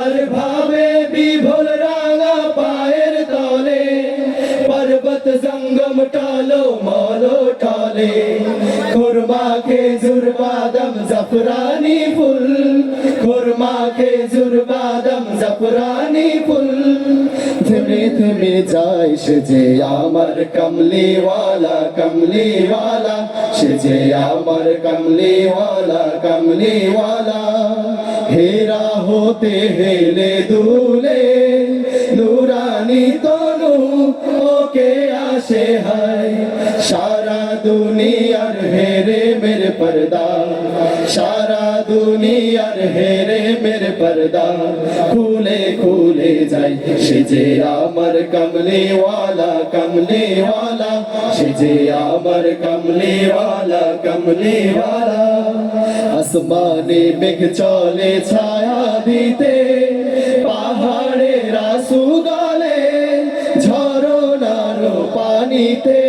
আর ভাবে বিভোর রাঙা পায়ের তলে পর্বত সঙ্গম টালো মলো টলে খুরমা খেজুর বাদাম জাফরানি ফুল খুরমা খেজুর বাদাম জাফরানি ফুল থেমে থেমে যায় সে যে আমার কমলিওয়ালা কমলিওয়ালা সে যে আমার কমলিওয়ালা কমলিওয়ালা হেরা হতে হেলে দুলে নুরানি তনু ওকে আসে হায় সারা দুনিয়ার হেরে মেরে পর্দা সারা দুনিয়ার হেরে মেরে পর্দা খুলে খুলে যায় সে যে আমার কমলিওয়ালা কমলিওয়ালা সে যে আমার কমলিওয়ালা কমলিওয়ালা আসমানে মেঘ চলে ছায়া দিতে পাহাড়ে রাসু গলে ঝরনার পানিতে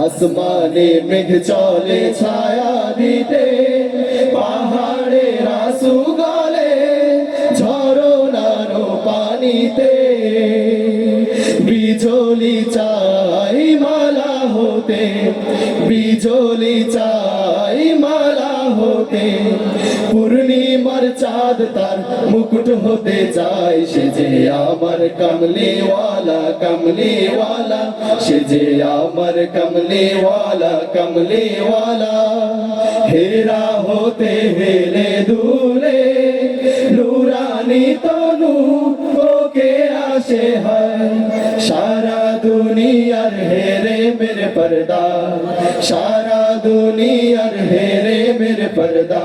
আসমানে মেঘ চলে ছায়া দিতে পাহাড়ে রাসু গলে ঝরনার পানিতে বিজলি চাই মালা হতে বিজলি চাই মালা হতে পূর্ণিমার চাঁদ তার মুকুট হতে চায় সে যে আমার কমলিওয়ালা কমলিওয়ালা সে যে আমার কমলিওয়ালা কমলিওয়ালা হেরা হতে হেলে দুলে নুরানি তনু ওকে আসে হয় সারা দুনিয়ার হেরে মেরে পর্দা সারা দুনিয়ার হেরে মেরে পর্দা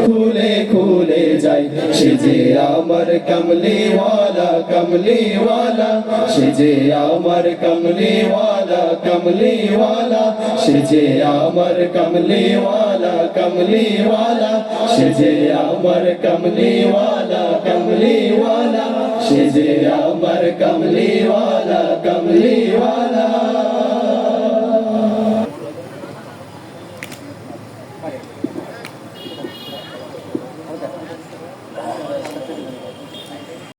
খুলে খুলে যায় সে যে আমার কমলিওয়ালা কমলিওয়ালা সে যে আমার কমলিওয়ালা কমলিওয়ালা সে যে আমার কমলিওয়ালা কমলিওয়ালা সে যে আমার কমলিওয়ালা